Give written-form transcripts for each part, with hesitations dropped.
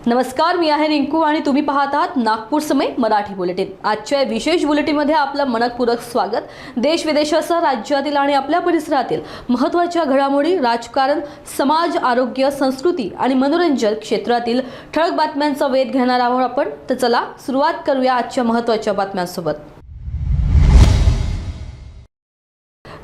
नमस्कार, मी आहे रिंकू आणि तुम्ही पाहत आहात नागपूर समय मराठी बुलेटिन। आजच्या विशेष बुलेटिनमध्ये आपलं मनपूर्वक स्वागत। देश विदेशासह राज्यातील आणि आपल्या परिसरातील महत्त्वाच्या घडामोडी, राजकारण, समाज, आरोग्य, संस्कृती आणि मनोरंजन क्षेत्रातील ठळक बातम्यांचा वेध घेणार आहोत आपण। तर चला सुरुवात करूया आजच्या महत्त्वाच्या बातम्यांसोबत।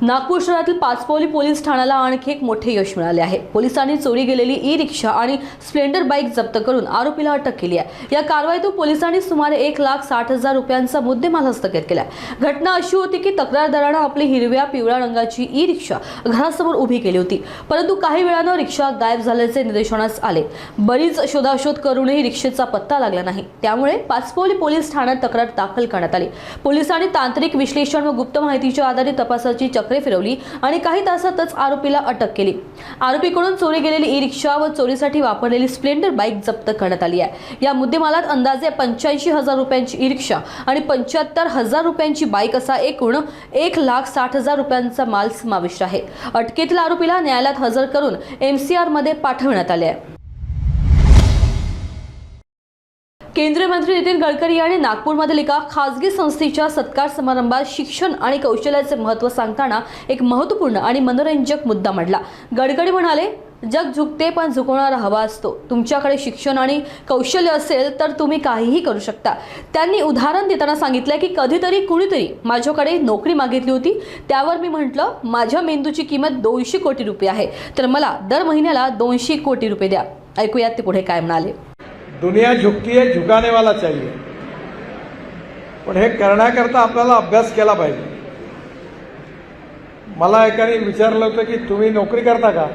नागपूर शहरातील पाचपोली पोलीस ठाण्याला आणखी एक मोठे यश मिळाले आहे। पोलिसांनी चोरी गेलेली ई-रिक्षा आणि स्प्लेंडर बाईक जप्त करून आरोपीला अटक केली आहे। या कारवाईतून पोलिसांनी सुमारे 1,60,000 रुपयांचा मुद्देमाल हस्तगत केला। घटना अशी होती की तक्रारदाराने आपली हिरव्या पिवळ्या रंगाची ई-रिक्षा घरासमोर उभी केली होती, परंतु काही वेळाने रिक्षा गायब झाल्याचे निदर्शनास आले। बरीच शोधाशोध करूनही रिक्षेचा पत्ता लागला नाही, त्यामुळे पाचपोली पोलीस ठाण्यात तक्रार दाखल करण्यात आली। पोलिसांनी तांत्रिक विश्लेषण व गुप्त माहितीच्या आधारे तपासाची फिरवली आणि काही तासातच आरोपीला अटक केली। आरोपीकडून चोरी गेलेली ई-रिक्षा व चोरीसाठी वापरलेली स्प्लेंडर बाईक जप्त करण्यात आली आहे। या मुद्देमालात अंदाजे 85,000 रुपयांची ई-रिक्षा आणि 75,000 रुपयांची बाईक असा एकूण 1,60,000 रुपयांचा माल समाविष्ट आहे। अटकेतील आरोपीला न्यायालयात हजर करून MCR मध्ये पाठवण्यात आले आहे। केंद्रीय मंत्री नितीन गडकरी यांनी नागपूरमधील एका खासगी संस्थेच्या सत्कार समारंभात शिक्षण आणि कौशल्याचे महत्त्व सांगताना एक महत्त्वपूर्ण आणि मनोरंजक मुद्दा मांडला। गडकरी म्हणाले, जग झुकते पण झुकवणारा हवा असतो। तुमच्याकडे शिक्षण आणि कौशल्य असेल तर तुम्ही काहीही करू शकता। त्यांनी उदाहरण देताना सांगितले की कधीतरी कुणीतरी माझ्याकडे नोकरी मागितली होती, त्यावर मी म्हटलं माझ्या मेंदूची किंमत 200 कोटी रुपये आहे, तर मला दर महिन्याला 200 कोटी रुपये द्या। ऐकूयात ते पुढे काय म्हणाले। दुनिया झुकती है, झुकाने वाला चाहिए, पण हे करण्याकरता आपल्याला अभ्यास केला पाहिजे। मला एकाने विचारलं होतं की तुम्ही नोकरी करता का?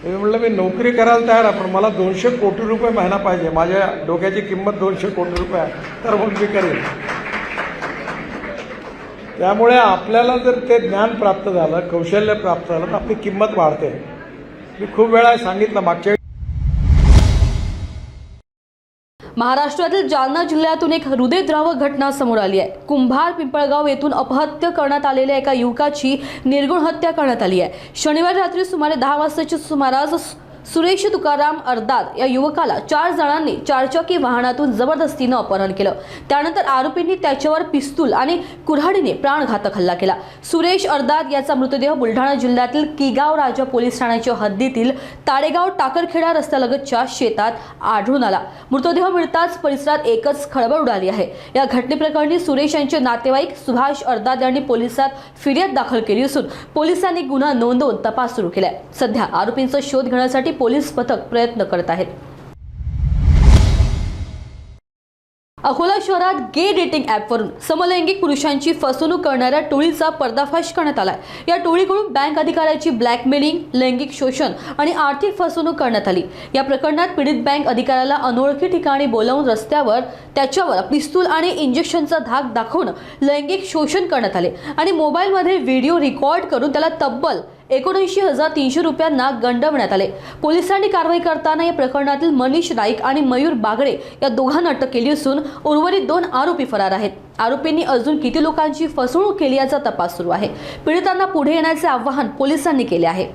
मी म्हटलं मी नोकरी करायला तयार आहे, पण मला 200 कोटी रुपये महिना पाहिजे। माझ्या डोक्याची किंमत 200 कोटी रुपये आहे, तर मग मी करेन। त्यामुळे आपल्याला जर ते ज्ञान प्राप्त झालं, कौशल्य प्राप्त झालं, तर आपली किंमत वाढते। मी खूप वेळा सांगितलं, मागच्या महाराष्ट्रातील जालना जिल्ह्यातून एक हृदयद्रावक घटना समोर आली आहे। कुंभार पिंपळगाव येथून अपहत्य करण्यात आलेल्या एका युवकाची निर्गुण हत्या करण्यात आली आहे। शनिवारी रात्री सुमारे 10 वाजताच्या सुमारास सुरेश तुकाराम अर्दात या युवकाला 4 जणांनी चारचाकी वाहनातून जबरदस्तीने अपहरण केलं। त्यानंतर आरोपींनी त्याच्यावर पिस्तूल आणि कुऱ्हाडीने प्राणघातक हल्ला केला। सुरेश अर्दात याचा मृतदेह बुलढाणा जिल्ह्यातील किगाव राजा पोलीस ठाण्याच्या हद्दीतील ताडेगाव टाकरखेडा रस्त्यालगतच्या शेतात आढळून आला। मृतदेह मिळताच परिसरात एकच खळबळ उडाली आहे। या घटनेप्रकरणी सुरेश यांचे नातेवाईक सुभाष अर्दात यांनी पोलिसात फिर्याद दाखल केली असून पोलिसांनी गुन्हा नोंदवून तपास सुरू केलाय। सध्या आरोपींचा शोध घेण्यासाठी पोलीस पथक प्रयत्न करत आहेत। अकोला शहरात गे डेटिंग ॲपवरून समलैंगिक पुरुषांची फसवणूक करणाऱ्या टोळीचा पर्दाफाश करण्यात आला। या टोळीकडून बँक अधिकाऱ्याची ब्लॅकमेलिंग, लैंगिक शोषण आणि आर्थिक फसवणूक करण्यात आली। या प्रकरणात पीडित बँक अधिकाऱ्याला अनोळखी ठिकाणी बोलावून रस्त्यावर त्याच्यावर पिस्तूल आणि इंजेक्शनचा धाक दाखवून लैंगिक शोषण करण्यात आले आणि मोबाईलमध्ये व्हिडिओ रेकॉर्ड करून त्याला तब्बल 79,300 रुपयांना गंडवण्यात आले। पोलिसांनी कारवाई करताना या प्रकरणातील मनीष नाईक आणि मयूर बागडे या दोघांना अटक केली असून उर्वरित 2 आरोपी फरार आहेत। आरोपींनी अजून किती लोकांची फसवणूक केली याचा तपास सुरू आहे। पीडितांना पुढे येण्याचे आवाहन पोलिसांनी केले आहे।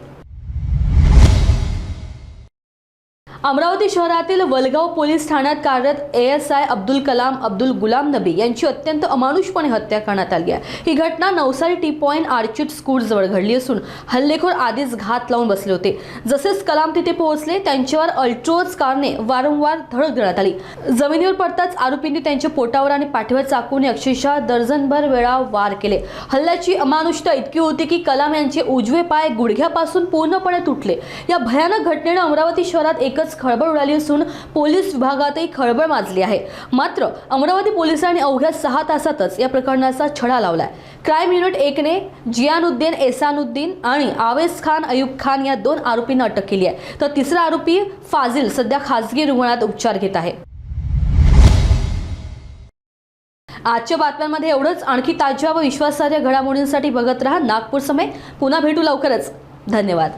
अमरावती शहरातील वलगाव पोलीस ठाण्यात कार्यरत ASI अब्दुल कलाम अब्दुल गुलाम नबी यांची अत्यंत अमानुषपणे हत्या करण्यात आली आहे। ही घटना Navsari T point Archid school जवळ घडली असून हल्लेखोर आधीच घात लावून बसले होते। जसेच कलाम तिथे पोहोचले, त्यांच्यावर अल्ट्रोज कारने वारंवार धडक देण्यात आली। जमिनीवर पडताच आरोपींनी त्यांच्या पोटावर आणि पाठीवर चाकूने अक्षरशः दर्जनभर वेळा वार केले। हल्ल्याची अमानुषता इतकी होती की कलाम यांचे उजवे पाय गुडघ्यापासून पूर्णपणे तुटले। या भयानक घटनेने अमरावती शहरात एकच खळबळ उडाली असून पोलीस विभागातही खळबळ माजली आहे। मात्र अमरावती पोलिसांनी अवघ्या 6 तासातच या प्रकरणाचा छडा लावलाय। क्राईम युनिट 1 ने जियानुद्दीन, एहसानुद्दीन आणि आवेस खान, अयूब खान या 2 आरोपींना अटक केली आहे, तर तिसरा आरोपी फाजिल सध्या खासगी रुग्णालयात उपचार घेत आहे। आजच्या बातम्यांमध्ये एवढंच। आणखी ताज्या व विश्वासार्ह घडामोडींसाठी बघत रहा नागपूर समय। पुन्हा भेटू लवकरच। धन्यवाद।